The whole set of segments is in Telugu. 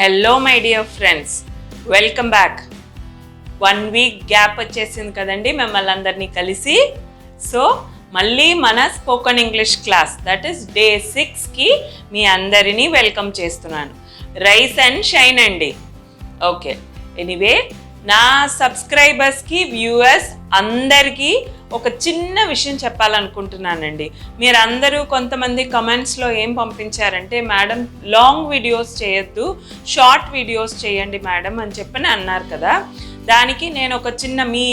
Hello my dear friends, welcome back. 1 week gap వచ్చేసింది కదండి మిమ్మల్ని అందరినీ కలిసి. సో మళ్ళీ మన spoken English class, that is day 6కి మీ అందరినీ వెల్కమ్ చేస్తున్నాను. రైస్ అండ్ షైన్ అండి. ఓకే, ఎనీవే నా సబ్స్క్రైబర్స్కి, వ్యూవర్స్ అందరికీ ఒక చిన్న విషయం చెప్పాలనుకుంటున్నానండి. మీరందరూ కొంతమంది కమెంట్స్లో ఏం పంపించారంటే, మేడం లాంగ్ వీడియోస్ చేయొద్దు, షార్ట్ వీడియోస్ చేయండి మేడం అని చెప్పని అన్నారు కదా. దానికి నేను ఒక చిన్న మీ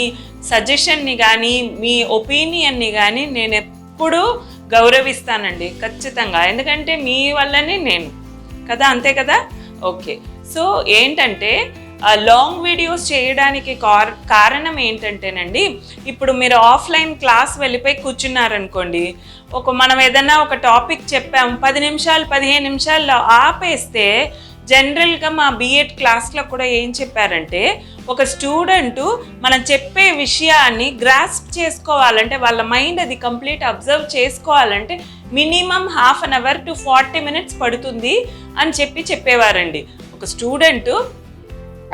సజెషన్ని కానీ మీ ఒపీనియన్ని కానీ నేను ఎప్పుడూ గౌరవిస్తానండి ఖచ్చితంగా. ఎందుకంటే మీ వల్లనే నేను కదా, అంతే కదా. ఓకే, సో ఏంటంటే లాంగ్ వీడియోస్ చేయడానికి కారణం ఏంటంటేనండి, ఇప్పుడు మీరు ఆఫ్లైన్ క్లాస్ వెళ్ళిపోయి కూర్చున్నారనుకోండి, మనం ఏదైనా ఒక టాపిక్ చెప్పాము 10 నిమిషాలు 15 నిమిషాల్లో ఆపేస్తే, జనరల్గా మా బీఎడ్ క్లాస్లో కూడా ఏం చెప్పారంటే, ఒక స్టూడెంటు మనం చెప్పే విషయాన్ని గ్రాస్ప్ చేసుకోవాలంటే, వాళ్ళ మైండ్ అది కంప్లీట్ అబ్జర్వ్ చేసుకోవాలంటే మినిమం 1/2 అవర్ టు 40 మినిట్స్ పడుతుంది అని చెప్పేవారండి. ఒక స్టూడెంటు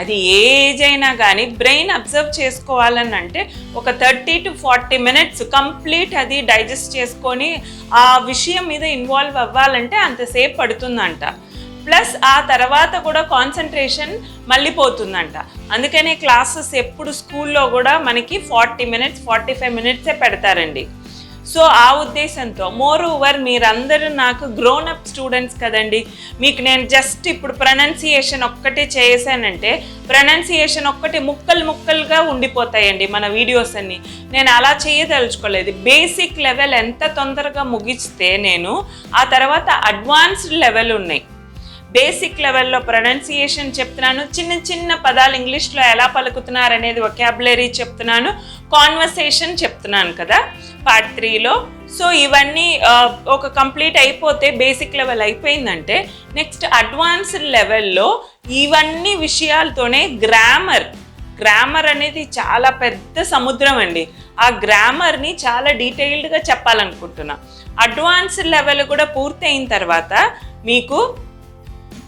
అది ఏ ఏజ్ అయినా కానీ బ్రెయిన్ అబ్జర్వ్ చేసుకోవాలని అంటే ఒక 30 to 40 మినిట్స్ కంప్లీట్ అది డైజెస్ట్ చేసుకొని ఆ విషయం మీద ఇన్వాల్వ్ అవ్వాలంటే అంతసేపు పడుతుందంట. ప్లస్ ఆ తర్వాత కూడా కాన్సన్ట్రేషన్ మళ్ళీ పోతుందంట. అందుకనే క్లాసెస్ ఎప్పుడు స్కూల్లో కూడా మనకి 40 మినిట్స్ 45 మినిట్సే పెడతారండి. సో ఆ ఉద్దేశంతో, మోర్ ఓవర్ మీరందరూ నాకు గ్రోన్ అప్ స్టూడెంట్స్ కదండి, మీకు నేను జస్ట్ ఇప్పుడు ప్రొనౌన్సియేషన్ ఒక్కటే చేశానంటే ప్రొనౌన్సియేషన్ ఒక్కటి ముక్కలుగా ఉండిపోతాయండి మన వీడియోస్ అన్నీ. నేను అలా చేయదలుచుకోలేదు. బేసిక్ లెవెల్ ఎంత తొందరగా ముగిస్తే నేను ఆ తర్వాత అడ్వాన్స్డ్ లెవెల్ ఉన్నాయి. బేసిక్ లెవెల్లో ప్రొనౌన్సియేషన్ చెప్తున్నాను, చిన్న పదాలు ఇంగ్లీష్లో ఎలా పలుకుతున్నారు అనేది వొకాబులరీ చెప్తున్నాను, కాన్వర్సేషన్ చెప్తున్నాను కదా పార్ట్ 3లో. సో ఇవన్నీ ఒక కంప్లీట్ అయిపోతే, బేసిక్ లెవెల్ అయిపోయిందంటే నెక్స్ట్ అడ్వాన్స్డ్ లెవెల్లో ఇవన్నీ విషయాలతోనే గ్రామర్ అనేది చాలా పెద్ద సముద్రం అండి. ఆ గ్రామర్ని చాలా డీటెయిల్డ్గా చెప్పాలనుకుంటున్నా. అడ్వాన్స్డ్ లెవెల్ కూడా పూర్తయిన తర్వాత మీకు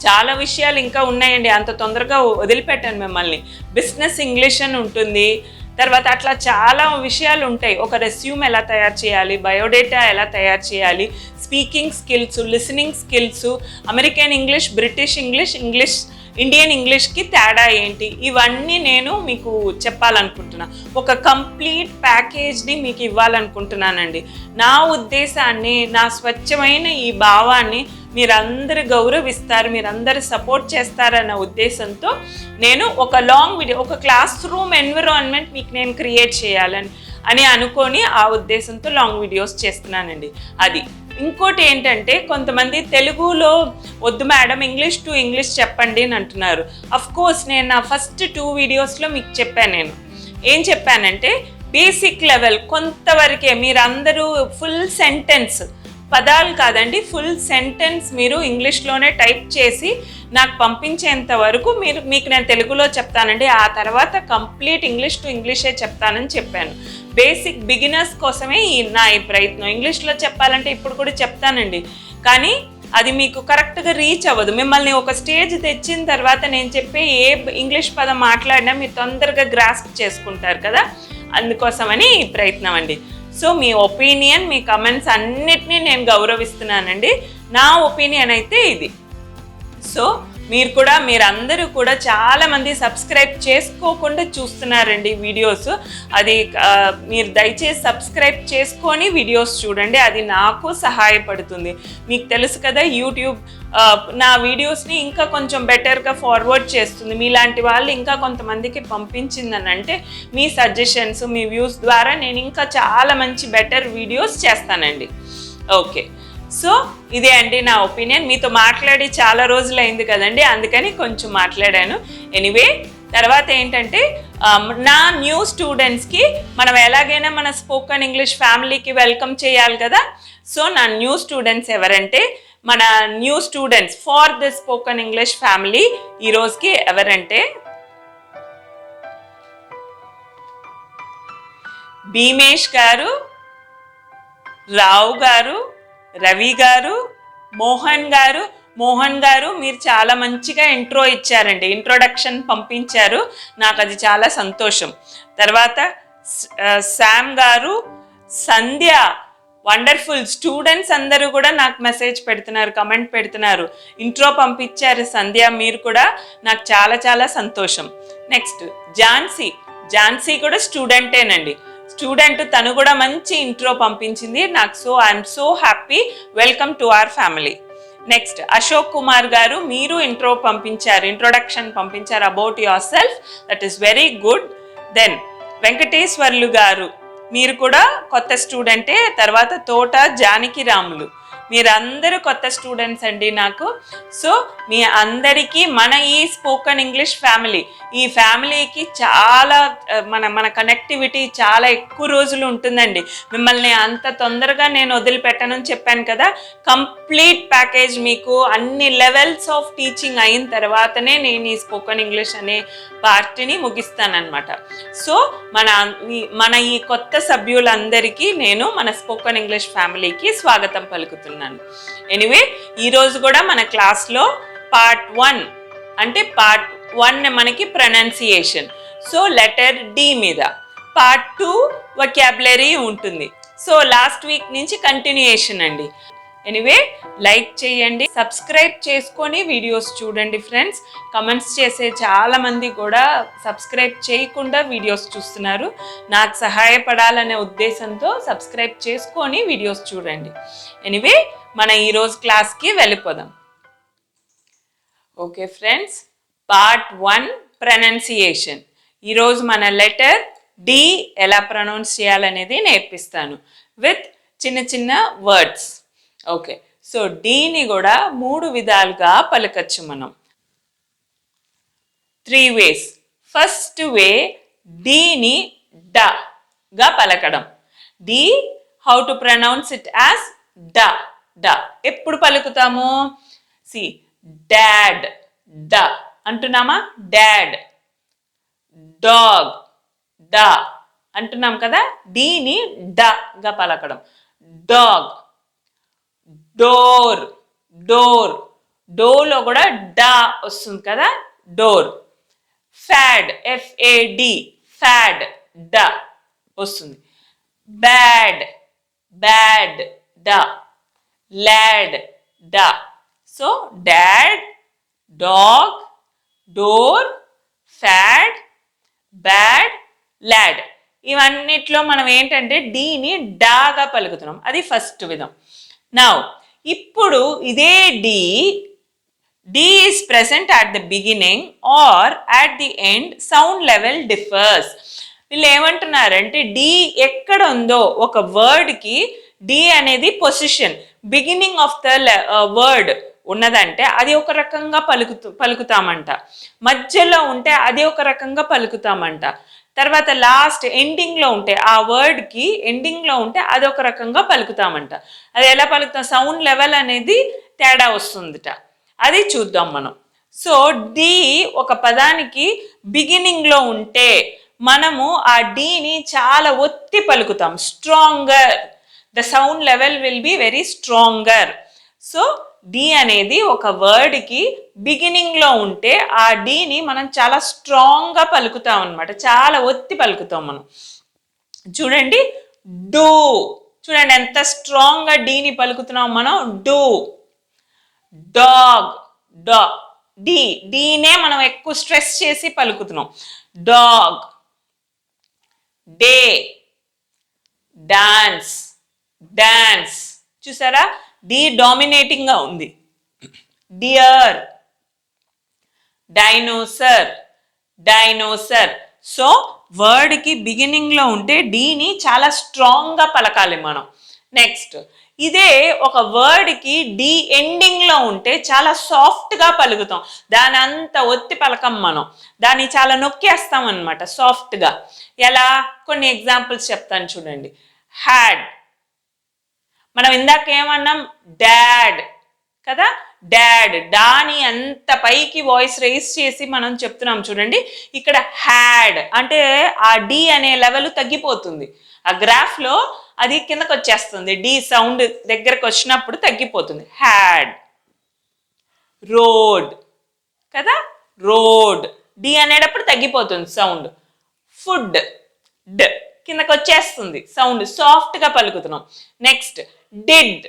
చాలా విషయాలు ఇంకా ఉన్నాయండి, అంత తొందరగా వదిలిపెట్టాను మిమ్మల్ని. బిజినెస్ ఇంగ్లీష్ అని ఉంటుంది, తర్వాత అట్లా చాలా విషయాలు ఉంటాయి. ఒక రెస్యూమ్ ఎలా తయారు చేయాలి, బయోడేటా ఎలా తయారు చేయాలి, speaking skills, listening skills, American English, British English, Indian ఇంగ్లీష్కి తేడా ఏంటి, ఇవన్నీ నేను మీకు చెప్పాలనుకుంటున్నా. ఒక కంప్లీట్ ప్యాకేజ్ని మీకు ఇవ్వాలనుకుంటున్నానండి. నా ఉద్దేశాన్ని, నా స్వచ్ఛమైన ఈ భావాన్ని మీరందరూ గౌరవిస్తారు, మీరందరూ సపోర్ట్ చేస్తారన్న ఉద్దేశంతో నేను ఒక లాంగ్ వీడియో, ఒక క్లాస్ రూమ్ ఎన్విరాన్మెంట్ మీకు నేను క్రియేట్ చేయాలని అనుకొని ఆ ఉద్దేశంతో లాంగ్ వీడియోస్ చేస్తున్నానండి. అది ఇంకోటి ఏంటంటే, కొంతమంది తెలుగులో వద్దు మేడం ఇంగ్లీష్ టు ఇంగ్లీష్ చెప్పండి అని అంటున్నారు. అఫ్కోర్స్ నేను నా ఫస్ట్ 2 వీడియోస్లో మీకు చెప్పాను. నేను ఏం చెప్పానంటే, బేసిక్ లెవెల్ కొంతవరకే మీరందరూ ఫుల్ సెంటెన్స్, పదాలు కాదండి, ఫుల్ సెంటెన్స్ మీరు ఇంగ్లీష్లోనే టైప్ చేసి నాకు పంపించేంత వరకు మీకు నేను తెలుగులో చెప్తానండి. ఆ తర్వాత కంప్లీట్ ఇంగ్లీష్ టు ఇంగ్లీషే చెప్తానని చెప్పాను. బేసిక్ బిగినర్స్ కోసమే నా ప్రయత్నం. ఇంగ్లీష్లో చెప్పాలంటే ఇప్పుడు కూడా చెప్తానండి, కానీ అది మీకు కరెక్ట్గా రీచ్ అవ్వదు. మిమ్మల్ని ఒక స్టేజ్ తెచ్చిన తర్వాత నేను చెప్పే ఏ ఇంగ్లీష్ పదం మాట్లాడినా మీరు తొందరగా గ్రాస్ప్ చేసుకుంటారు కదా, అందుకోసమని ఈ ప్రయత్నం అండి. సో మీ ఒపీనియన్, మీ కమెంట్స్ అన్నిటినీ నేను గౌరవిస్తున్నానండి. నా ఒపీనియన్ అయితే ఇది. సో మీరందరూ కూడా చాలామంది సబ్స్క్రైబ్ చేసుకోకుండా చూస్తున్నారండి వీడియోస్. అది మీరు దయచేసి సబ్స్క్రైబ్ చేసుకొని వీడియోస్ చూడండి, అది నాకు సహాయపడుతుంది. మీకు తెలుసు కదా, యూట్యూబ్ నా వీడియోస్ని ఇంకా కొంచెం బెటర్గా ఫార్వర్డ్ చేస్తుంది. మీలాంటి వాళ్ళు ఇంకా కొంతమందికి పంపించిందని అంటే మీ సజెషన్స్, మీ వ్యూస్ ద్వారా నేను ఇంకా చాలా మంచి బెటర్ వీడియోస్ చేస్తానండి. ఓకే, సో ఇదే అండి నా ఒపీనియన్. మీతో మాట్లాడి చాలా రోజులైంది కదండి, అందుకని కొంచెం మాట్లాడాను. ఎనీవే, తర్వాత ఏంటంటే, నా న్యూ స్టూడెంట్స్కి మనం ఎలాగైనా మన స్పోకెన్ ఇంగ్లీష్ ఫ్యామిలీకి వెల్కమ్ చేయాలి కదా. సో నా న్యూ స్టూడెంట్స్ ఎవరంటే, మన new students for the spoken English family ఈరోజుకి ఎవరంటే, భీమేష్ గారు, రావు గారు, రవి గారు, మోహన్ గారు, మోహన్ గారు మీరు చాలా మంచిగా ఇంట్రో ఇచ్చారండి, ఇంట్రొడక్షన్ పంపించారు, నాకు అది చాలా సంతోషం. తర్వాత శామ్ గారు, సంధ్య, వండర్ఫుల్. స్టూడెంట్స్ అందరూ కూడా నాకు మెసేజ్ పెడుతున్నారు, కమెంట్ పెడుతున్నారు, ఇంట్రో పంపించారు సంధ్య, మీరు కూడా, నాకు చాలా చాలా సంతోషం. నెక్స్ట్ ఝాన్సీ కూడా స్టూడెంటేనండి, స్టూడెంట్, తను కూడా మంచి ఇంట్రో పంపించింది నాకు. I'm so happy, welcome to our family. Next Ashok Kumar గారు, మీరు ఇంట్రో పంపించారు, ఇంట్రొడక్షన్ పంపించారు about your self, that is very good. Then Venkateswarlu గారు, మీరు కూడా కొత్త స్టూడెంటే. తర్వాత తోట జానకి రాములు, మీరందరూ కొత్త స్టూడెంట్స్ అండి నాకు. సో మీ అందరికీ మన ఈ స్పోకెన్ ఇంగ్లీష్ ఫ్యామిలీ, ఈ ఫ్యామిలీకి చాలా మన కనెక్టివిటీ చాలా ఎక్కువ రోజులు ఉంటుందండి. మిమ్మల్ని అంత తొందరగా నేను వదిలిపెట్టనని చెప్పాను కదా. కంప్లీట్ ప్యాకేజ్ మీకు అన్ని లెవెల్స్ ఆఫ్ టీచింగ్ అయిన తర్వాతనే నేను ఈ స్పోకెన్ ఇంగ్లీష్ అనే పార్ట్ని ముగిస్తానన్నమాట. సో మన ఈ కొత్త సభ్యులందరికీ నేను మన స్పోకెన్ ఇంగ్లీష్ ఫ్యామిలీకి స్వాగతం పలుకుతున్నాను. ఎనీవే, ఈరోజు కూడా మన క్లాస్లో పార్ట్ 1 అంటే పార్ట్ 1 మనకి ప్రొనౌన్సియేషన్, సో లెటర్ డి మీద. పార్ట్ 2 వొకాబులరీ ఉంటుంది. సో లాస్ట్ వీక్ నుంచి కంటిన్యూయేషన్ అండి. ఎనీవే, లైక్ చేయండి, సబ్స్క్రైబ్ చేసుకొని వీడియోస్ చూడండి ఫ్రెండ్స్. కమెంట్స్ చేసే చాలామంది కూడా సబ్స్క్రైబ్ చేయకుండా వీడియోస్ చూస్తున్నారు. నాకు సహాయపడాలనే ఉద్దేశంతో సబ్స్క్రైబ్ చేసుకొని వీడియోస్ చూడండి. ఎనీవే, మన ఈరోజు క్లాస్కి వెళ్ళిపోదాం. Okay friends, part 1 pronunciation. ఈరోజు మన లెటర్ డి ఎలా ప్రొనౌన్స్ చేయాలనేది నేర్పిస్తాను విత్ చిన్న చిన్న వర్డ్స్. ఓకే, సో డీని కూడా 3 విధాలుగా పలకచ్చు మనం, 3 ways. ఫస్ట్ వే, డీని గా పలకడం. D, how to pronounce it as డ. ఎప్పుడు పలుకుతాము? సి, డాడ్, అంటున్నామా? డాడ్. డాగ్, అంటున్నాం కదా. డీని గా పలకడం. డాగ్. డోర్లో కూడా డా వస్తుంది కదా, డోర్. ఫ్యాడ్, ఫ్యాడ్, వస్తుంది. Bad, lad, so dad, dog, door, fad, bad, lad. ఇవన్నిట్లో మనం ఏంటంటే డీని డాగా పలుకుతున్నాం. అది ఫస్ట్ విధం. నౌ ఇప్పుడు ఇదే D is present at the beginning or at the end, sound level differs. వీళ్ళు ఏమంటున్నారంటే డి ఎక్కడ ఉందో ఒక వర్డ్కి, డి అనేది position, beginning of the word ఉన్నదంటే అది ఒక రకంగా పలుకుతామంట, మధ్యలో ఉంటే అది ఒక రకంగా పలుకుతామంట, తర్వాత లాస్ట్ ఎండింగ్లో ఉంటే ఆ వర్డ్కి ఎండింగ్లో ఉంటే అదొక రకంగా పలుకుతామంట. అది ఎలా పలుకుతాం? సౌండ్ లెవెల్ అనేది తేడా వస్తుందిట, అది చూద్దాం మనం. సో డి ఒక పదానికి బిగినింగ్లో ఉంటే మనము ఆ డీని చాలా ఒత్తి పలుకుతాం, stronger. The sound level will be very stronger. So D అనేది ఒక వర్డ్కి బిగినింగ్లో ఉంటే ఆ డీని మనం చాలా స్ట్రాంగ్గా పలుకుతాం అనమాట, చాలా ఒత్తి పలుకుతాం మనం. చూడండి, డూ. చూడండి ఎంత స్ట్రాంగ్గా డీని పలుకుతున్నాం మనం. డూ. డాగ్, డీనే మనం ఎక్కువ స్ట్రెస్ చేసి పలుకుతున్నాం. డాగ్. Day, dance. చూసారా, డి డామినేటింగ్ గా ఉంది. Dear, dinosaur. సో వర్డ్కి బిగినింగ్లో ఉంటే డీని చాలా స్ట్రాంగ్గా పలకాలి మనం. నెక్స్ట్, ఇదే ఒక వర్డ్కి డి ఎండింగ్లో ఉంటే చాలా సాఫ్ట్గా పలుకుతాం, దాని అంత ఒత్తి పలకం మనం, దాన్ని చాలా నొక్కేస్తాం అనమాట సాఫ్ట్గా. ఎలా? కొన్ని ఎగ్జాంపుల్స్ చెప్తాను చూడండి. హ్యాడ్, మనం ఇందాక ఏమన్నాం? డాడ్ కదా. డాడ్, డాని అంత పైకి వాయిస్ రైజ్ చేసి మనం చెప్తున్నాం చూడండి. ఇక్కడ హ్యాడ్ అంటే ఆ డి అనే లెవెల్ తగ్గిపోతుంది, ఆ గ్రాఫ్లో అది కిందకు వచ్చేస్తుంది, డి సౌండ్ దగ్గరకు వచ్చినప్పుడు తగ్గిపోతుంది. హ్యాడ్. రోడ్ కదా, రోడ్. డి అనేటప్పుడు తగ్గిపోతుంది సౌండ్. ఫుడ్, డ్ కిందకి వచ్చేస్తుంది సౌండ్, సాఫ్ట్గా పలుకుతున్నాం. నెక్స్ట్ డిడ్,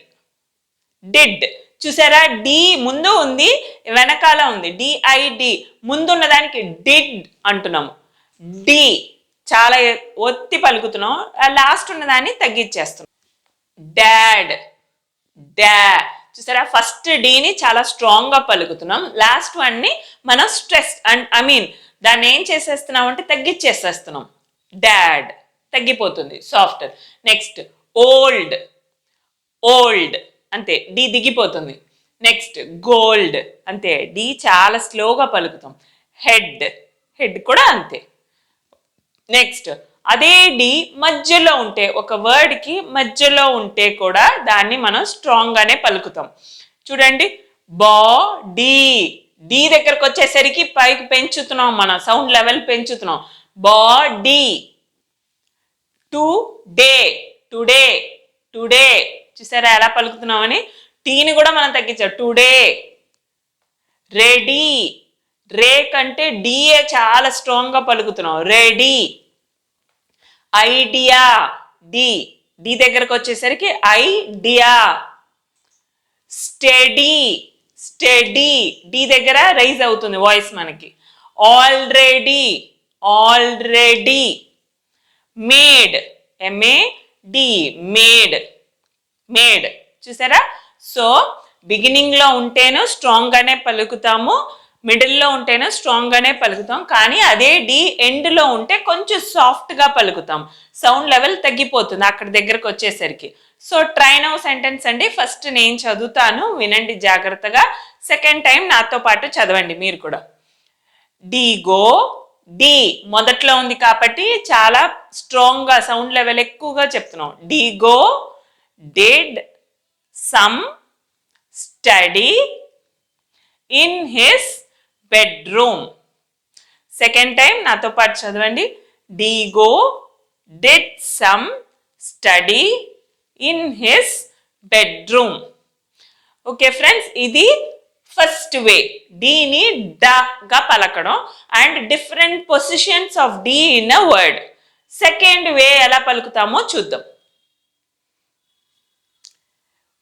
డిడ్ చూసారా, డి ముందు ఉంది వెనకాల ఉంది, డిఐడి ముందున్న దానికి డిడ్ అంటున్నాము. డి చాలా ఒత్తి పలుకుతున్నాం, లాస్ట్ ఉన్నదాన్ని తగ్గించేస్తున్నాం. డాడ్, డా చూసారా, ఫస్ట్ డిని చాలా స్ట్రాంగ్ గా పలుకుతున్నాం, లాస్ట్ వన్ ని మనం స్ట్రెస్ దాన్ని ఏం చేసేస్తున్నాం అంటే తగ్గించేసేస్తున్నాం. డాడ్ తగ్గిపోతుంది సాఫ్ట్. నెక్స్ట్ ఓల్డ్, ఓల్డ్ అంతే, డి దిగిపోతుంది. నెక్స్ట్ గోల్డ్ అంతే, డి చాలా స్లోగా పలుకుతాం. హెడ్, హెడ్ కూడా అంతే. నెక్స్ట్ అదే డి మధ్యలో ఉంటే, ఒక వర్డ్కి మధ్యలో ఉంటే కూడా దాన్ని మనం స్ట్రాంగ్గానే పలుకుతాం. చూడండి, బాడీ, డి దగ్గరకు వచ్చేసరికి పైకి పెంచుతున్నాం, మనం సౌండ్ లెవెల్ పెంచుతున్నాం. బాడీ. టుడే, టుడే, టుడే చూసారా ఎలా పలుకుతున్నామని, టీని కూడా మనం తగ్గించాం. టుడే. రెడీ, రే కంటే డిఏ చాలా స్ట్రాంగ్ గా పలుకుతున్నాం. రెడీ. ఐడియా, డి, డి దగ్గరకు వచ్చేసరికి ఐడియా. స్టడీ, స్టడీ, డి దగ్గర రైజ్ అవుతుంది వాయిస్ మనకి. Already, already. Made, M A D, made, made చూసారా. సో బిగినింగ్ లో ఉంటేనూ స్ట్రాంగ్ గానే పలుకుతాము, మిడిల్లో ఉంటేనూ స్ట్రాంగ్ గానే పలుకుతాం, కానీ అదే డి ఎండ్ లో ఉంటే కొంచెం సాఫ్ట్ గా పలుకుతాం, సౌండ్ లెవెల్ తగ్గిపోతుంది అక్కడ దగ్గరకు వచ్చేసరికి. సో ట్రై నౌ సెంటెన్స్ అండి. ఫస్ట్ నేను చదువుతాను, వినండి జాగ్రత్తగా. సెకండ్ టైం నాతో పాటు చదవండి మీరు కూడా. డిగో, డి మొదట్లో ఉంది కాబట్టి చాలా స్ట్రాంగ్ గా సౌండ్ లెవెల్ ఎక్కువగా చెప్తున్నాం. Diego did some study in his bedroom. Second time నాతో పాటు చదవండి. Diego did some study in his bedroom. Okay friends, ఇది ఫస్ట్ వే, డీని గా పలకడం and different positions of D in a word. Second way ఎలా పలుకుతామో చూద్దాం.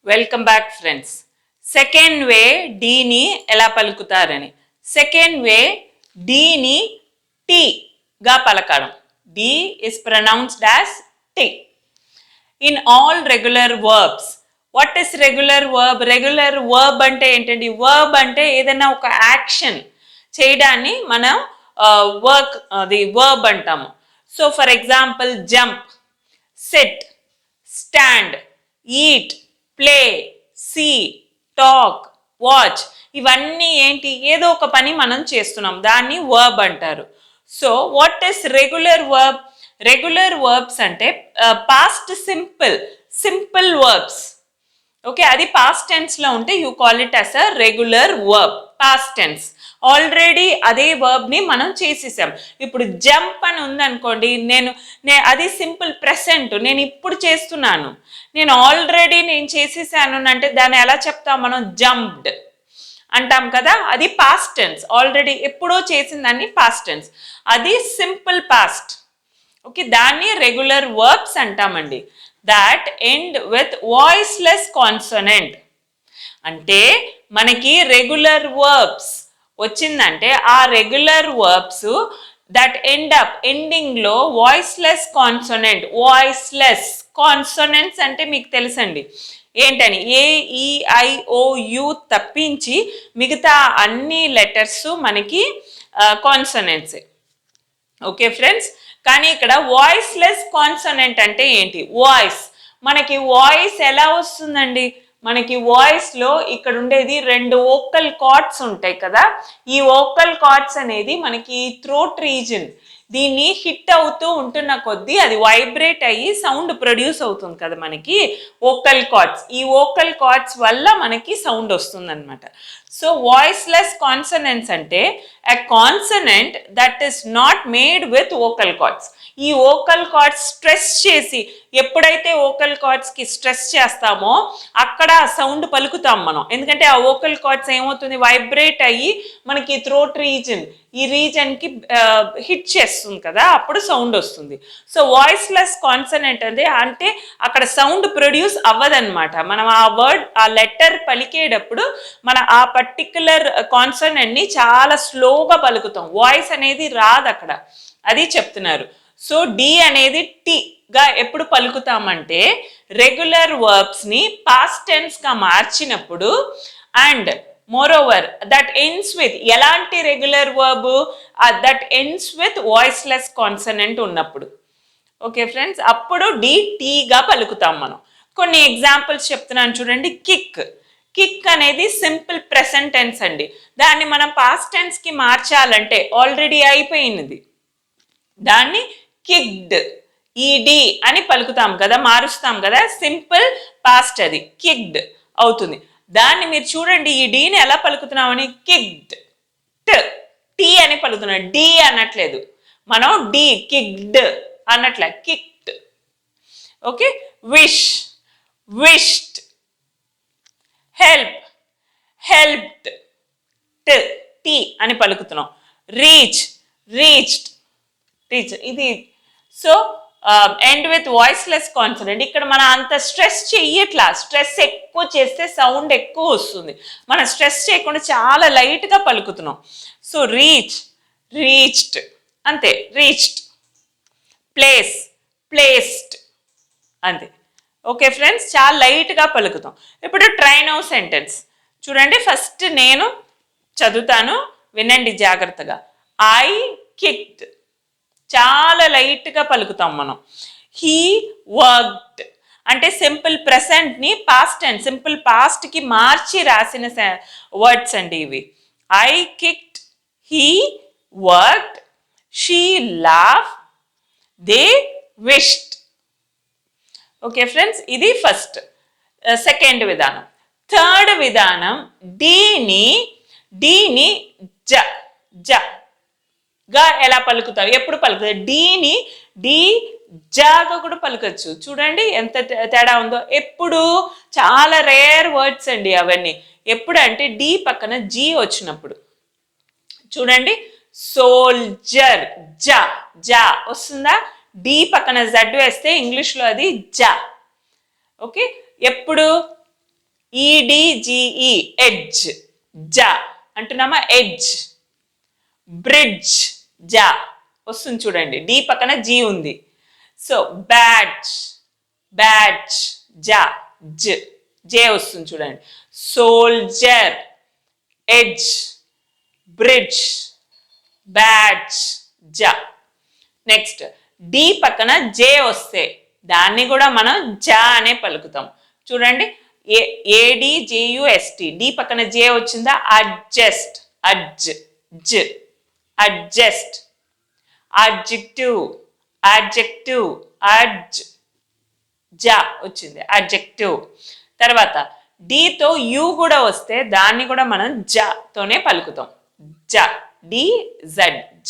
Welcome back friends. Second way డీని ఎలా పలుకుతారని. సెకండ్ వే డీని టీ గా పలకడం. D is pronounced as T in all regular verbs. What is regular verb? Regular verb అంటే ఏంటండి? వర్బ్ అంటే ఏదైనా ఒక యాక్షన్ చేయడాన్ని మనం అది వర్బ్ అంటాము. So for example jump, sit, stand, eat, play, see, talk, watch, ఇవన్నీ ఏంటి? ఏదో ఒక పని మనం చేస్తున్నాం, దాన్ని వర్బ్ అంటారు. So what is regular verb? Regular verbs అంటే past simple, simple verbs. Okay, అది పాస్ట్ టెన్స్ లో ఉంటే you call it as a regular verb. Past tense, already అదే వర్బ్ ని మనం చేసేసాం. ఇప్పుడు జంప్ అని ఉందనుకోండి, నేను అది సింపుల్ ప్రెసెంట్, నేను ఇప్పుడు చేస్తున్నాను, నేను ఆల్రెడీ నేను చేసేసాను అంటే దాన్ని ఎలా చెప్తాం మనం? జంప్డ్ అంటాం కదా, అది పాస్ట్ టెన్స్. ఆల్రెడీ ఎప్పుడో చేసిన దాన్ని పాస్ట్ టెన్స్, అది సింపుల్ పాస్ట్. ఓకే, దాన్ని రెగ్యులర్ వర్బ్స్ అంటామండి. That end with voiceless consonant. అంటే మనకి రెగ్యులర్ వర్బ్స్ వచ్చిందంటే ఆ regular verbs that end up ending లో వాయిస్లెస్ కాన్సోనెంట్. వాయిస్లెస్ కాన్సోనెంట్స్ అంటే మీకు తెలుసండి ఏంటని, AEIOU తప్పించి మిగతా అన్ని లెటర్స్ మనకి కాన్సోనెంట్స్. ఓకే ఫ్రెండ్స్, కానీ ఇక్కడ వాయిస్లెస్ కాన్సోనెంట్ అంటే ఏంటి? వాయిస్, మనకి వాయిస్ ఎలా వస్తుందండి? మనకి వాయిస్ లో ఇక్కడ ఉండేది 2 వోకల్ కార్డ్స్ ఉంటాయి కదా. ఈ వోకల్ కార్డ్స్ అనేది మనకి థ్రోట్ రీజన్, దీన్ని హిట్ అవుతూ ఉంటున్న కొద్దీ అది వైబ్రేట్ అయ్యి సౌండ్ ప్రొడ్యూస్ అవుతుంది కదా మనకి, వోకల్ కార్డ్స్. ఈ వోకల్ కార్డ్స్ వల్ల మనకి సౌండ్ వస్తుంది అనమాట. సో వాయిస్లెస్ కాన్సనెంట్స్ అంటే a consonant that is not made with vocal cords. ఈ ఓకల్ కార్డ్స్ స్ట్రెస్ చేసి, ఎప్పుడైతే ఓకల్ కార్డ్స్కి స్ట్రెస్ చేస్తామో అక్కడ సౌండ్ పలుకుతాం మనం. ఎందుకంటే ఆ ఓకల్ కార్డ్స్ ఏమవుతుంది, వైబ్రేట్ అయ్యి మనకి థ్రోట్ రీజన్, ఈ రీజన్కి హిట్ చేస్తుంది కదా, అప్పుడు సౌండ్ వస్తుంది. సో వాయిస్లెస్ కాన్సనెంట్ అంటే అక్కడ సౌండ్ ప్రొడ్యూస్ అవ్వదన్నమాట. మనం ఆ వర్డ్, ఆ లెటర్ పలికేటప్పుడు మన ఆ పర్టిక్యులర్ కాన్సనెంట్ని చాలా స్లోగా పలుకుతాం, వాయిస్ అనేది రాదు అక్కడ, అది చెప్తున్నారు. సో డి అనేది గా ఎప్పుడు పలుకుతామంటే రెగ్యులర్ వర్బ్స్ని పాస్ట్ టెన్స్గా మార్చినప్పుడు, and moreover that ends with, ఎలాంటి regular verb, that ends with voiceless consonant ఉన్నప్పుడు. ఓకే ఫ్రెండ్స్, అప్పుడు టీగా పలుకుతాం మనం. కొన్ని ఎగ్జాంపుల్స్ చెప్తున్నాను చూడండి. కిక్ అనేది సింపుల్ ప్రెసెంట్ టెన్స్ అండి. దాన్ని మనం పాస్ట్ టెన్స్కి మార్చాలంటే ఆల్రెడీ అయిపోయినది, దాన్ని కిక్డ్, ఈడి అని పలుకుతాం కదా, మారుస్తాం కదా, సింపుల్ పాస్ట్, అది కిక్డ్ అవుతుంది. దాన్ని మీరు చూడండి, ఈ డీని ఎలా పలుకుతున్నామని, కిక్డ్, టీ అని పలుకుతున్నాం, డి అనట్లేదు మనం, డి కిక్డ్ అన్నట్లే, kicked. Okay, wished, helped, T అని పలుకుతున్నాం, రీచ్డ్, ఇది. So end with voiceless consonant. ఇక్కడ మనం అంత స్ట్రెస్ చెయ్యట్లా, స్ట్రెస్ ఎక్కువ చేస్తే సౌండ్ ఎక్కువ వస్తుంది, మనం స్ట్రెస్ చేయకుండా చాలా లైట్గా పలుకుతున్నాం. సో రీచ్డ్ అంతే, రీచ్డ్, ప్లేస్డ్ అంతే. ఓకే ఫ్రెండ్స్, చాలా లైట్గా పలుకుతాం. ఇప్పుడు ట్రై నౌ సెంటెన్స్ చూడండి. ఫస్ట్ నేను చదువుతాను, వినండి జాగ్రత్తగా. ఐ కిక్డ్, చాలా లైట్గా పలుకుతాం మనం. హీ వర్క్డ్ అంటే సింపుల్ ప్రెసెంట్ని పాస్ట్ అండ్ సింపుల్ పాస్ట్కి మార్చి రాసిన వర్డ్స్ అండి ఇవి. I kicked, he worked, she laughed, they wished. Okay friends, ఇది ఫస్ట్. సెకండ్ విధానం. థర్డ్ విధానం, డీని గా ఎలా పలుకుతావు, ఎప్పుడు పలుకుతావు, డి జాగా కూడా పలకచ్చు. చూడండి ఎంత తేడా ఉందో. ఎప్పుడు, చాలా రేర్ వర్డ్స్ అండి అవన్నీ. ఎప్పుడు అంటే డి పక్కన జీ వచ్చినప్పుడు. చూడండి, సోల్జర్, జా వస్తుందా, డి పక్కన జడ్ వేస్తే ఇంగ్లీష్లో అది జా. ఓకే, ఎప్పుడు ఈడిజిఈ, ఎడ్జ్, జా అంటున్నామా, ఎడ్జ్. బ్రిడ్జ్, జా వస్తుంది చూడండి, డి పక్కన జీ ఉంది. సో బ్యాడ్జ్, జే వస్తుంది చూడండి. సోల్జర్, ఎడ్జ్, బ్రిడ్జ్, బ్యాడ్జ్, జా. నెక్స్ట్, డి పక్కన జే వస్తే దాన్ని కూడా మనం జా అనే పలుకుతాం. చూడండి, ADJUST, డి పక్కన జే వచ్చిందా, అడ్జస్ట్, అడ్జస్ట్, అడ్జెక్టివ్, జా వచ్చింది, అడ్జెక్టివ్. తర్వాత డితో యు కూడా వస్తే దాన్ని కూడా మనం జాతోనే పలుకుతాం, DZ,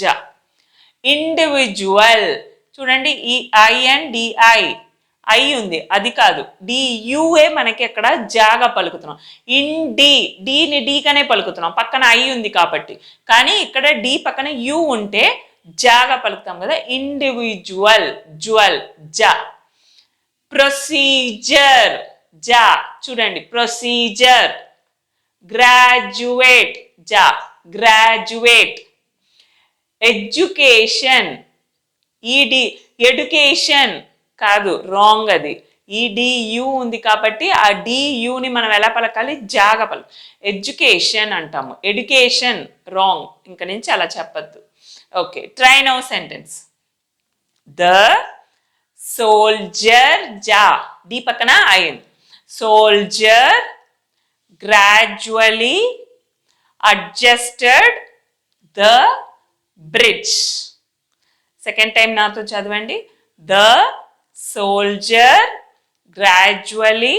జా. ఇండివిజువల్, చూడండి, ఈ INDI, ఐ ఉంది, అది కాదు, DUఏ మనకి అక్కడ జాగా పలుకుతున్నాం. డీని డీగానే పలుకుతున్నాం, పక్కన ఐ ఉంది కాబట్టి. కానీ ఇక్కడ డి పక్కన యు ఉంటే జాగా పలుకుతాం కదా, ఇండివిజువల్, జా. ప్రొసీజర్, జా. చూడండి, ప్రొసీజర్. గ్రాడ్యుయేట్, జా, గ్రాడ్యుయేట్. ఎడ్యుకేషన్, ఎడ్యుకేషన్ కాదు, రాంగ్ అది, ఈడియు ఉంది కాబట్టి ఆ డియుని మనం ఎలా పలకాలి, జాగా పలక. ఎడ్యుకేషన్ అంటాము, ఎడ్యుకేషన్ రాంగ్, ఇంక నుంచి అలా చెప్పద్దు. Okay, try now sentence. The soldier, జా, డి పక్కన ఐన్. Soldier gradually adjusted the bridge. Second time నాతో చదవండి. The soldier gradually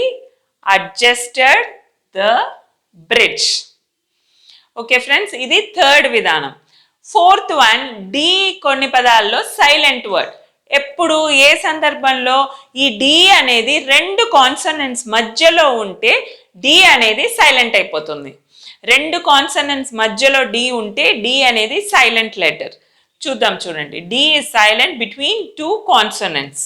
adjusted the bridge. Okay friends, ఇది థర్డ్ విధానం. ఫోర్త్ వన్, డి కొన్ని పదాల్లో సైలెంట్ వర్డ్. ఎప్పుడు ఏ సందర్భంలో ఈ డి అనేది రెండు కాన్సనెంట్స్ మధ్యలో ఉంటే డి అనేది సైలెంట్ అయిపోతుంది. రెండు కాన్సనెంట్స్ మధ్యలో డి ఉంటే డి అనేది సైలెంట్ లెటర్. చూద్దాం చూడండి. D is silent between two consonants.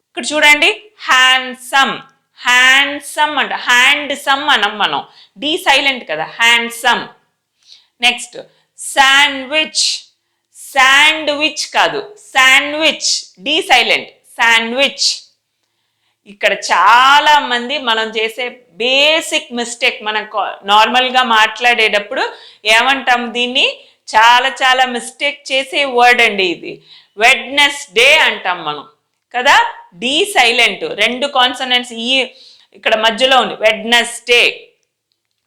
ఇక్కడ చూడండి, హ్యాండ్సమ్, హ్యాండ్సమ్ అంట, హ్యాండ్సమ్ అనం మనం, డి సైలెంట్ కదా, హ్యాండ్సమ్. నెక్స్ట్ శాండ్విచ్, శాండ్విచ్ కాదు, శాండ్విచ్, డి సైలెంట్, శాండ్విచ్. ఇక్కడ చాలా మంది మనం చేసే బేసిక్ మిస్టేక్, మనం నార్మల్గా మాట్లాడేటప్పుడు ఏమంటాం, దీన్ని చాలా చాలా మిస్టేక్ చేసే వర్డ్ అండి ఇది. వెడ్నెస్డే అంటాం మనం కదా, డి సైలెంట్, రెండు కాన్సనెంట్స్ ఈ ఇక్కడ మధ్యలో ఉంది, వెడ్నెస్డే,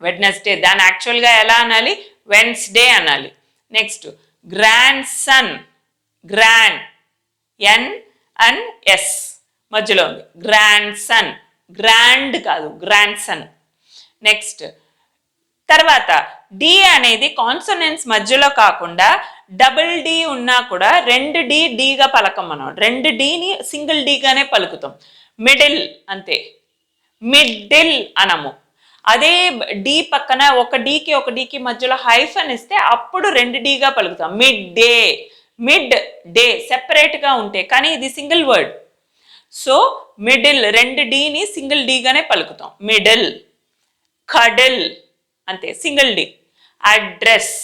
వెడ్నెస్డే. దాన్ని యాక్చువల్గా ఎలా అనాలి, వెన్స్డే అనాలి. Next grandson, grand, N and S మధ్యలో ఉంది, గ్రాండ్ సన్, గ్రాండ్ కాదు, గ్రాండ్ సన్. నెక్స్ట్ తర్వాత డి అనేది కాన్సనెంట్స్ మధ్యలో కాకుండా డబుల్ డి ఉన్నా కూడా రెండు డి డిగా పలకం మనం, రెండు డిని సింగిల్ డిగానే పలుకుతాం. మిడిల్ అంతే, మిడిల్ అనము. అదే డి పక్కన ఒక డికి ఒక డికి మధ్యలో హైఫన్ ఇస్తే అప్పుడు రెండు డిగా పలుకుతాం. మిడ్ డే, మిడ్ డే సెపరేట్గా ఉంటే, కానీ ఇది సింగిల్ వర్డ్. సో మిడిల్ రెండు డిని సింగిల్ డిగానే పలుకుతాం, మిడిల్. కడిల్ అంతే, single D. Address,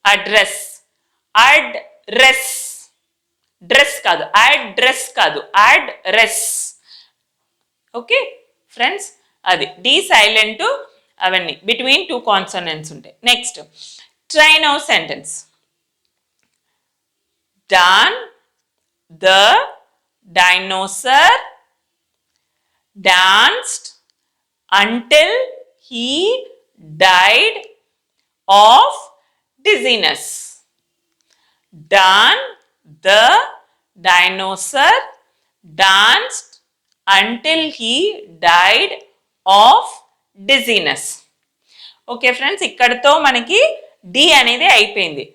address, address, dress కాదు, అడ్రస్ కాదు, అడ్రెస్. ఓకే ఫ్రెండ్స్, అది డి సైలెంట్, అవన్నీ బిట్వీన్ టూ కాన్సనెంట్స్ ఉంటాయి. Next try now sentence. Dan the dinosaur danced until he died of dizziness. Dan the dinosaur danced until he died of dizziness. Okay friends, ఇక్కడతో మనకి డి అనేది అయిపోయింది.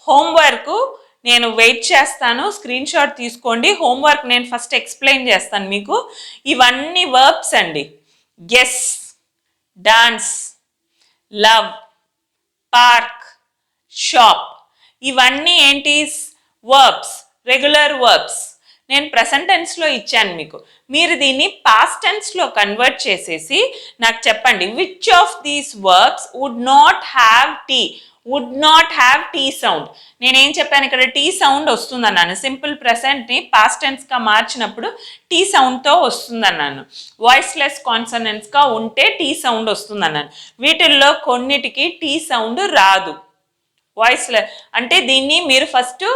హోంవర్క్ నేను వెయిట్ చేస్తాను, స్క్రీన్ షాట్ తీసుకోండి. హోంవర్క్ నేను ఫస్ట్ ఎక్స్ప్లెయిన్ చేస్తాను మీకు. ఇవన్నీ వర్బ్స్ అండి. Guess, dance, love, park, shop, ఇవన్నీ ఏంటి, వర్బ్స్, రెగ్యులర్ వర్బ్స్. నేను ప్రెసెంట్ టెన్స్లో ఇచ్చాను మీకు. మీరు దీన్ని పాస్ట్ టెన్స్లో కన్వర్ట్ చేసేసి నాకు చెప్పండి, which of these verbs would not have T, would not have T sound. నేనేం చెప్పాను, ఇక్కడ టీ సౌండ్ వస్తుందన్నాను. సింపుల్ ప్రెసెంట్ని పాస్ట్ టెన్స్గా మార్చినప్పుడు టీ సౌండ్తో వస్తుందన్నాను. వాయిస్లెస్ కాన్సనెంట్స్గా ఉంటే టీ సౌండ్ వస్తుందన్నాను. వీటిల్లో కొన్నిటికి టీ సౌండ్ రాదు. వాయిస్లెస్ అంటే దీన్ని మీరు ఫస్ట్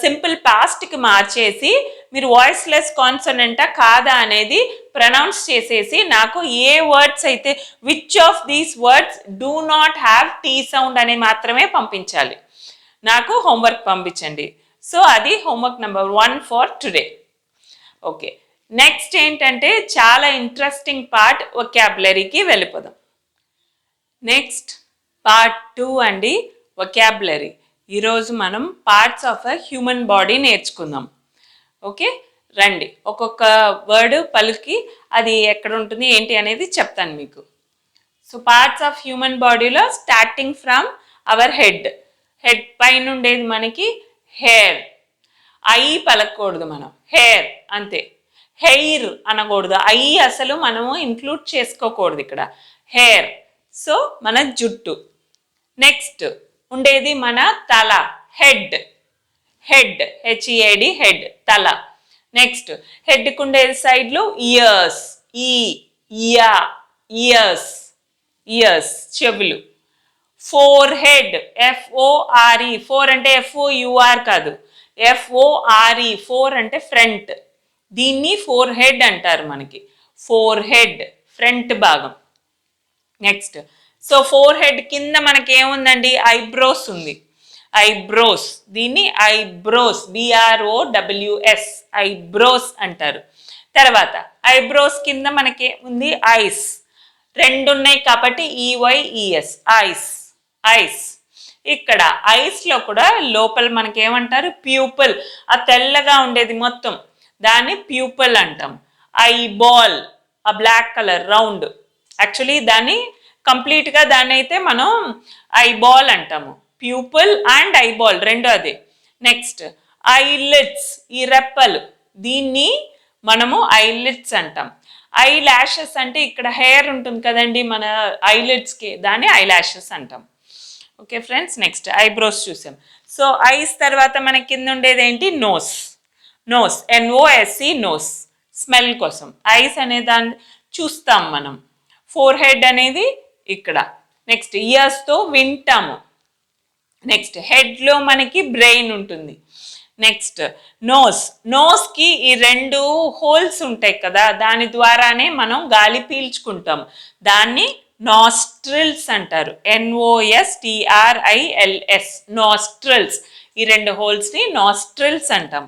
సింపుల్ పాస్ట్కి మార్చేసి మీరు వాయిస్లెస్ కాన్సనెంటా కాదా అనేది ప్రొనౌన్స్ చేసేసి నాకు ఏ వర్డ్స్ అయితే which of these words do not have T sound అని మాత్రమే పంపించాలి. నాకు హోంవర్క్ పంపించండి. సో అది homework number 1 for today. Okay, next ఏంటంటే చాలా ఇంట్రెస్టింగ్ పార్ట్, వొకాబులరీకి వెళ్ళిపోదాం. నెక్స్ట్ పార్ట్ 2 అండి, వొకాబులరీ. ఈరోజు మనం parts of a human body నేర్చుకుందాం. ఓకే రండి, ఒక్కొక్క వర్డ్ పలికి అది ఎక్కడ ఉంటుంది ఏంటి అనేది చెప్తాను మీకు. సో పార్ట్స్ ఆఫ్ హ్యూమన్ బాడీలో starting from our head, head పైన ఉండేది మనకి హెయిర్. ఐ పలకూడదు మనం, హెయిర్ అంతే. హెయిర్ అనకూడదు, ఐ అసలు మనము ఇంక్లూడ్ చేసుకోకూడదు ఇక్కడ, హెయిర్. సో మన జుట్టు. నెక్స్ట్ ఉండేది మన తల, హెడ్, హెడ్, హెచ్ఈఏడి, హెడ్, తల. నెక్స్ట్ హెడ్కి ఉండేది సైడ్లో ఇయర్స్, ఇయా, ఇయర్స్, ఇయర్స్, చెవులు. ఫోర్ హెడ్, FORE, ఫోర్ అంటే FOUR కాదు, FORE, ఫోర్ అంటే ఫ్రంట్. దీన్ని ఫోర్ హెడ్ అంటారు మనకి, ఫోర్ హెడ్, ఫ్రంట్ భాగం. నెక్స్ట్ సో ఫోర్ హెడ్ కింద మనకి ఏముందండి, ఐబ్రోస్ ఉంది, ఐబ్రోస్. దీన్ని ఐబ్రోస్, BROWS, ఐబ్రోస్ అంటారు. తర్వాత ఐబ్రోస్ కింద మనకి ఉంది ఐస్, రెండు ఉన్నాయి కాబట్టి EYES, ఐస్, ఐస్. ఇక్కడ ఐస్లో కూడా లోపల మనకి ఏమంటారు, ప్యూపుల్, ఆ తెల్లగా ఉండేది మొత్తం దాన్ని ప్యూపుల్ అంటాం. ఐ బాల్, ఆ బ్లాక్ కలర్ రౌండ్, యాక్చువల్లీ దాన్ని కంప్లీట్గా దాన్ని అయితే మనం ఐ బాల్ అంటాము. ప్యూపుల్ అండ్ ఐ బాల్ రెండు అదే. నెక్స్ట్ ఐలిడ్స్, ఈ రెప్పలు, దీన్ని మనము ఐలిడ్స్ అంటాం. ఐ ల్యాషెస్ అంటే ఇక్కడ హెయిర్ ఉంటుంది కదండి మన ఐలిడ్స్కి, దాన్ని ఐ ల్యాషెస్ అంటాం. ఓకే ఫ్రెండ్స్, నెక్స్ట్ ఐబ్రోస్ చూసాం. సో ఐస్ తర్వాత మనకి కింద ఉండేది ఏంటి, nose. Nose, NOSE, nose, smell కోసం. ఐస్ అనే దాన్ని చూస్తాం మనం. ఫోర్ హెడ్ అనేది ఇక్కడ. నెక్స్ట్ ఇయర్స్తో వింటాము. నెక్స్ట్ హెడ్లో మనకి బ్రెయిన్ ఉంటుంది. నెక్స్ట్ నోస్, నోస్కి ఈ రెండు హోల్స్ ఉంటాయి కదా, దాని ద్వారానే మనం గాలి పీల్చుకుంటాం. దాన్ని నాస్ట్రిల్స్ అంటారు. NOSTRILS, nostrils. ఈ రెండు హోల్స్ని నాస్ట్రిల్స్ అంటాం.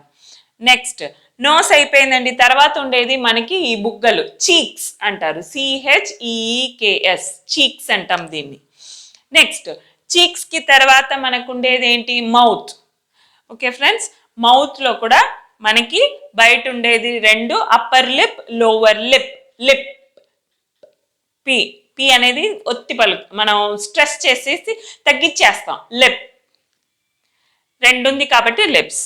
నెక్స్ట్ నోస్ అయిపోయిందండి. తర్వాత ఉండేది మనకి ఈ బుగ్గలు, చీక్స్ అంటారు. CHEEKS, చీక్స్ అంటాం దీన్ని. నెక్స్ట్ చీక్స్కి తర్వాత మనకు ఉండేది ఏంటి, మౌత్. ఓకే ఫ్రెండ్స్, మౌత్లో కూడా మనకి బయట ఉండేది రెండు, upper lip, lower lip. Lip, P అనేది ఒత్తి పలుకు, మనం స్ట్రెస్ చేసేసి తగ్గించేస్తాం. లిప్ రెండు ఉంది కాబట్టి లిప్స్.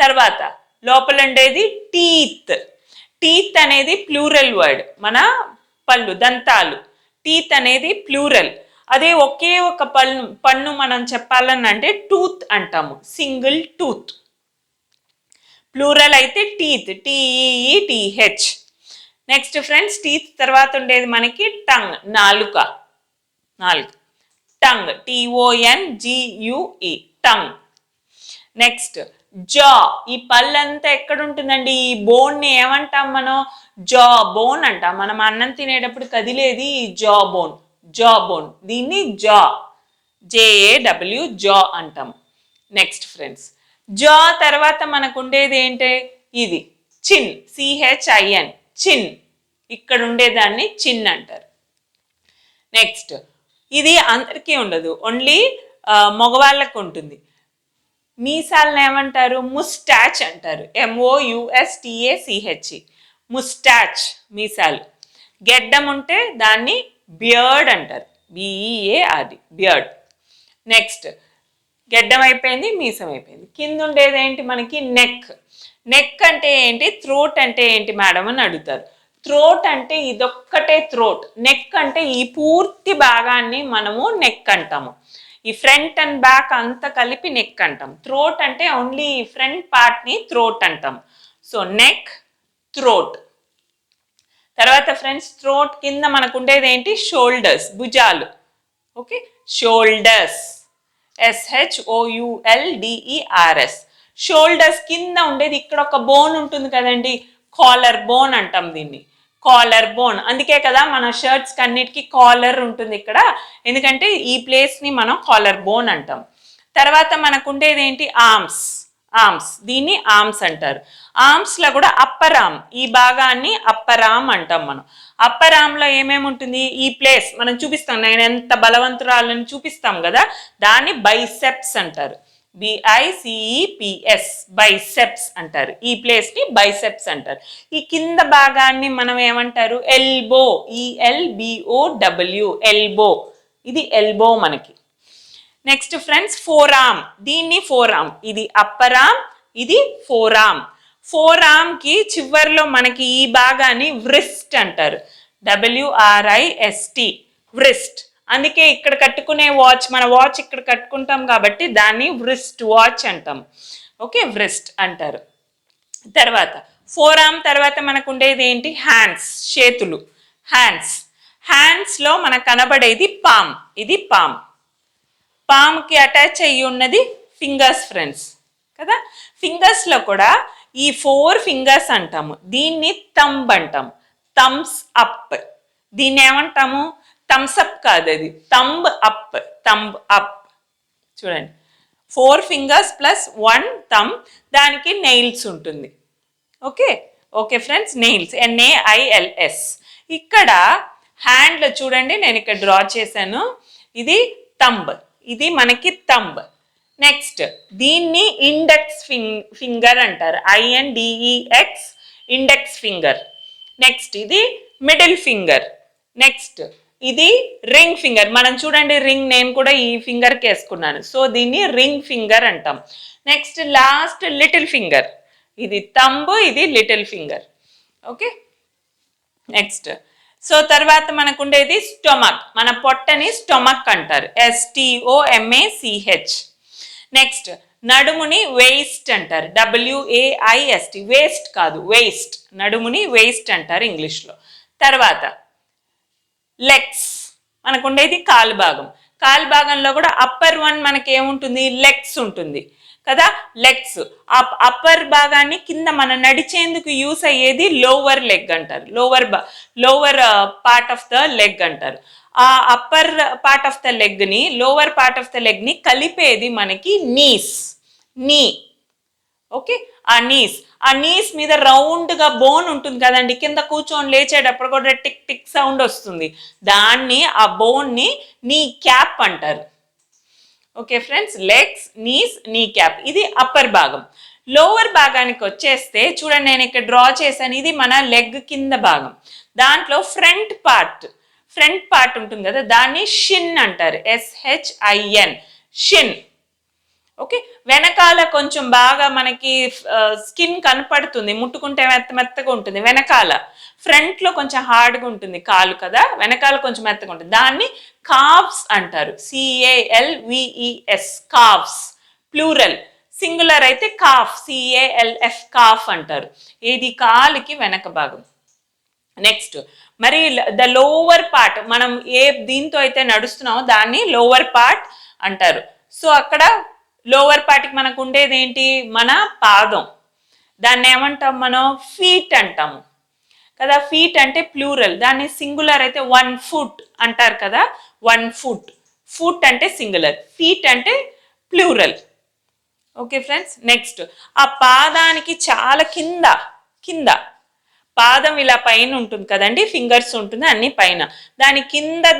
తర్వాత లోపల ఉండేది టీత్. టీత్ అనేది ప్లూరల్ వర్డ్, మన పళ్ళు, దంతాలు. టీత్ అనేది ప్లూరల్. అదే ఒకే ఒక పన్ను మనం చెప్పాలని అంటే టూత్ అంటాము, సింగిల్ టూత్. ప్లూరల్ అయితే teeth, TEETH. Next friends, teeth తర్వాత ఉండేది మనకి టంగ్, నాలుక. Tongue, TONGUE, tongue. నెక్స్ట్ జా, ఈ పళ్ళంతా ఎక్కడ ఉంటుందండి, ఈ బోన్ని ఏమంటాం మనం, జా బోన్ అంటాం. మనం అన్నం తినేటప్పుడు కదిలేది ఈ జా బోన్. జా బోన్, దీన్ని జా, JAW, జా అంటాం. నెక్స్ట్ ఫ్రెండ్స్, జా తర్వాత మనకు ఉండేది ఏంటి, ఇది చిన్, CHIN, చిన్. ఇక్కడ ఉండేదాన్ని చిన్ అంటారు. నెక్స్ట్ ఇది అందరికీ ఉండదు, ఓన్లీ మగవాళ్ళకు ఉంటుంది. మీసాలను ఏమంటారు, ముస్టాచ్ అంటారు. MOUSTACH, ముస్టాచ్, మీసాలు. గెడ్డం ఉంటే దాన్ని బియర్డ్ అంటారు, BEARD, బియర్డ్. నెక్స్ట్ గెడ్డం అయిపోయింది, మీసం అయిపోయింది. కింద ఉండేది ఏంటి మనకి, నెక్. నెక్ అంటే ఏంటి, థ్రోట్ అంటే ఏంటి మేడం అని అడుగుతారు. థ్రోట్ అంటే ఇదొక్కటే థ్రోట్. నెక్ అంటే ఈ పూర్తి భాగాన్ని మనము నెక్ అంటాము. ఈ ఫ్రంట్ అండ్ బ్యాక్ అంతా కలిపి నెక్ అంటాం. థ్రోట్ అంటే ఓన్లీ ఈ ఫ్రంట్ పార్ట్ని థ్రోట్ అంటాం. So neck, throat. తర్వాత ఫ్రెండ్స్, థ్రోట్ కింద మనకు ఉండేది ఏంటి, షోల్డర్స్, భుజాలు. Okay, shoulders, SHOULDERS. షోల్డర్స్ కింద ఉండేది ఇక్కడ ఒక బోన్ ఉంటుంది కదండి, కాలర్ బోన్ అంటాం దీన్ని. కాలర్ బోన్, అందుకే కదా మన షర్ట్స్కి అన్నిటికీ కాలర్ ఉంటుంది ఇక్కడ, ఎందుకంటే ఈ ప్లేస్ని మనం కాలర్ బోన్ అంటాం. తర్వాత మనకు ఉండేది ఏంటి, ఆర్మ్స్. ఆర్మ్స్, దీన్ని ఆర్మ్స్ అంటారు. ఆర్మ్స్లో కూడా అప్పర్ ఆర్మ్, ఈ భాగాన్ని అప్పర్ ఆర్మ్ అంటాం మనం. అప్పర్ ఆర్మ్లో ఏమేమి ఉంటుంది, ఈ ప్లేస్ మనం చూపిస్తాం, నేను ఎంత బలవంతురాలని చూపిస్తాం కదా, దాన్ని బైసెప్స్ అంటారు. BICEPS, బైసెప్స్ అంటారు. ఈ ప్లేస్ని బైసెప్స్ అంటారు. ఈ కింద భాగాన్ని మనం ఏమంటారు, ఎల్బో, ELBOW, ఎల్బో. ఇది ఎల్బో మనకి. నెక్స్ట్ ఫ్రెండ్స్, ఫోర్ ఆర్మ్, దీన్ని ఫోర్ ఆర్మ్. ఇది అప్పర్ ఆర్మ్, ఇది ఫోర్ ఆర్మ్. ఫోర్ ఆర్మ్కి చివర్లో మనకి ఈ భాగాన్ని వ్రిస్ట్ అంటారు, WRIST, వ్రిస్ట్. అందుకే ఇక్కడ కట్టుకునే వాచ్, మన వాచ్ ఇక్కడ కట్టుకుంటాం కాబట్టి దాన్ని వ్రిస్ట్ వాచ్ అంటాం. ఓకే, వ్రిస్ట్ అంటారు. తర్వాత ఫోర్ ఆర్మ్ తర్వాత మనకు ఉండేది ఏంటి, హ్యాండ్స్, చేతులు. హ్యాండ్స్, హ్యాండ్స్లో మనకు కనబడేది పామ్, ఇది పామ్. పామ్కి అటాచ్ అయ్యి ఉన్నది ఫింగర్స్ ఫ్రెండ్స్ కదా. ఫింగర్స్లో కూడా ఈ 4 ఫింగర్స్ అంటాము, దీన్ని థంబ్ అంటాం. థమ్స్ అప్, దీన్ని ఏమంటాము, థమ్స్ అప్ కాదు, అది థంబ్ అప్, థంబ్ అప్. చూడండి, 4 ఫింగర్స్ ప్లస్ 1 థంబ్, దానికి నెయిల్స్ ఉంటుంది. Okay, okay friends, nails, NAILS. ఇక్కడ హ్యాండ్లో చూడండి, నేను ఇక్కడ డ్రా చేశాను, ఇది థంబ్. ఇది మనకి థంబ్. నెక్స్ట్ దీన్ని ఇండెక్స్ ఫింగర్ అంటారు, INDEX, ఇండెక్స్ ఫింగర్. నెక్స్ట్ ఇది మిడిల్ ఫింగర్. నెక్స్ట్ ఇది రింగ్ ఫింగర్. మనం చూడండి రింగ్ నేను కూడా ఈ ఫింగర్కి వేసుకున్నాను, సో దీన్ని రింగ్ ఫింగర్ అంటాం. Next last little finger. ఇది థంబ్, ఇది little finger. Okay, next so తర్వాత మనకు ఉండేది స్టొమక్. మన పొట్టని స్టొమక్ అంటారు, STOMACH. నెక్స్ట్ నడుముని వేస్ట్ అంటారు, WAIST. వేస్ట్ కాదు, వేస్ట్. నడుముని వేస్ట్ అంటారు ఇంగ్లీష్లో. తర్వాత లెగ్స్, మనకు ఉండేది కాలు భాగం. కాలు భాగంలో కూడా అప్పర్ వన్ మనకి ఏముంటుంది, లెగ్స్ ఉంటుంది కదా, లెగ్స్. ఆ అప్పర్ భాగాన్ని కింద మనం నడిచేందుకు యూస్ అయ్యేది లోవర్ లెగ్ అంటారు, lower part of the leg అంటారు. ఆ అప్పర్ పార్ట్ ఆఫ్ ద లెగ్ని, లోవర్ పార్ట్ ఆఫ్ ద లెగ్ని కలిపేది మనకి నీ. ఓకే, ఆ నీస్ మీద రౌండ్గా బోన్ ఉంటుంది కదండి, కింద కూర్చొని లేచేటప్పుడు కూడా టిక్ టిక్ సౌండ్ వస్తుంది, దాన్ని ఆ బోన్ని నీ క్యాప్ అంటారు. ఓకే ఫ్రెండ్స్, లెగ్స్, నీస్, నీ క్యాప్, ఇది అప్పర్ భాగం. లోవర్ భాగానికి వచ్చేస్తే చూడండి, నేను ఇక్కడ డ్రా చేశాను, ఇది మన లెగ్ కింద భాగం. దాంట్లో ఫ్రంట్ పార్ట్ ఉంటుంది కదా, దాన్ని షిన్ అంటారు, SHIN, షిన్. ఓకే, వెనకాల కొంచెం బాగా మనకి స్కిన్ కనపడుతుంది, ముట్టుకుంటే మెత్తగా ఉంటుంది వెనకాల. ఫ్రంట్లో కొంచెం హార్డ్గా ఉంటుంది కాలు కదా, వెనకాల కొంచెం మెత్తగా ఉంటుంది, దాన్ని కావ్స్ అంటారు, CALVES, కావ్స్. ప్లూరల్, సింగులర్ అయితే కాఫ్, CALF, కాఫ్ అంటారు. ఇది కాలుకి వెనక భాగం. నెక్స్ట్ మరి ద లోవర్ పార్ట్, మనం ఏ దీంతో అయితే నడుస్తున్నామో దాన్ని లోవర్ పార్ట్ అంటారు. సో అక్కడ లోవర్ పార్ట్కి మనకు ఉండేది ఏంటి, మన పాదం. దాన్ని ఏమంటాం మనం, ఫీట్ అంటాము కదా. ఫీట్ అంటే ప్లూరల్, దాన్ని సింగులర్ అయితే 1 foot అంటారు కదా, 1 foot. ఫుట్ అంటే సింగులర్, ఫీట్ అంటే ప్లూరల్. ఓకే ఫ్రెండ్స్, నెక్స్ట్ ఆ పాదానికి చాలా కింద పాదం ఇలా పైన ఉంటుంది కదండి, ఫింగర్స్ ఉంటుంది అన్ని పైన,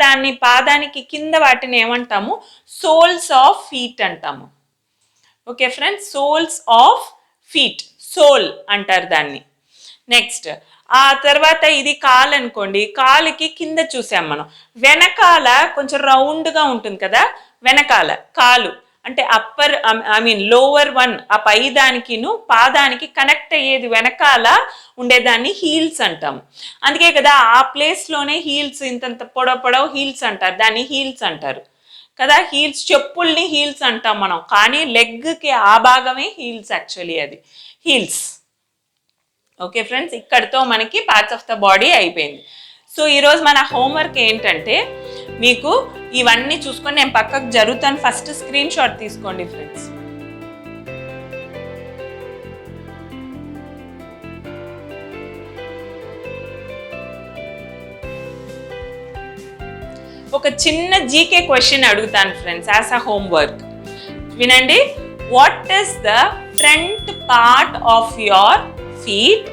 దాని పాదానికి కింద వాటిని ఏమంటాము, సోల్స్ ఆఫ్ ఫీట్ అంటాము. Okay friends, soles of feet, sole అంటారు దాన్ని. నెక్స్ట్ ఆ తర్వాత ఇది కాలు అనుకోండి, కాలుకి కింద చూసాం మనం, వెనకాల కొంచెం రౌండ్గా ఉంటుంది కదా, వెనకాల కాలు అంటే అప్పర్ లోవర్ వన్, ఆ పై దానికిను పాదానికి కనెక్ట్ అయ్యేది వెనకాల ఉండేదాన్ని హీల్స్ అంటాం. అందుకే కదా ఆ ప్లేస్లోనే హీల్స్, ఇంతంత పొడవు హీల్స్ అంటారు, దాన్ని హీల్స్ అంటారు కదా. హీల్స్, చెప్పుల్ని హీల్స్ అంటాం మనం, కానీ లెగ్కి ఆ భాగమే హీల్స్, యాక్చువల్లీ అది హీల్స్. ఓకే ఫ్రెండ్స్, ఇక్కడితో మనకి పార్ట్స్ ఆఫ్ ద బాడీ అయిపోయింది. సో ఈరోజు మన హోంవర్క్ ఏంటంటే, మీకు ఇవన్నీ చూసుకొని నేను పక్కకు జరుగుతాను, ఫస్ట్ స్క్రీన్ షాట్ తీసుకోండి ఫ్రెండ్స్. ఒక చిన్న జీకే క్వశ్చన్ అడుగుతాను ఫ్రెండ్స్ యాజ్ అ హోంవర్క్, వినండి. What is the front part of your feet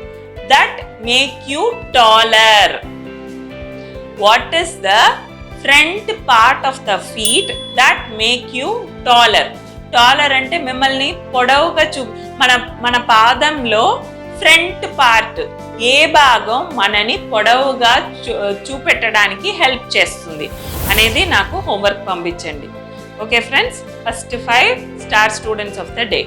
that make you taller? What is the front part of the feet that make you taller? Taller అంటే మిమ్మల్ని పొడవుగా మన పాదంలో ఫ్రంట్ పార్ట్ ఏ భాగం మనని పొడవుగా చూపెట్టడానికి హెల్ప్ చేస్తుంది అనేది నాకు హోంవర్క్ పంపించండి. Okay friends, first 5 star students of the day.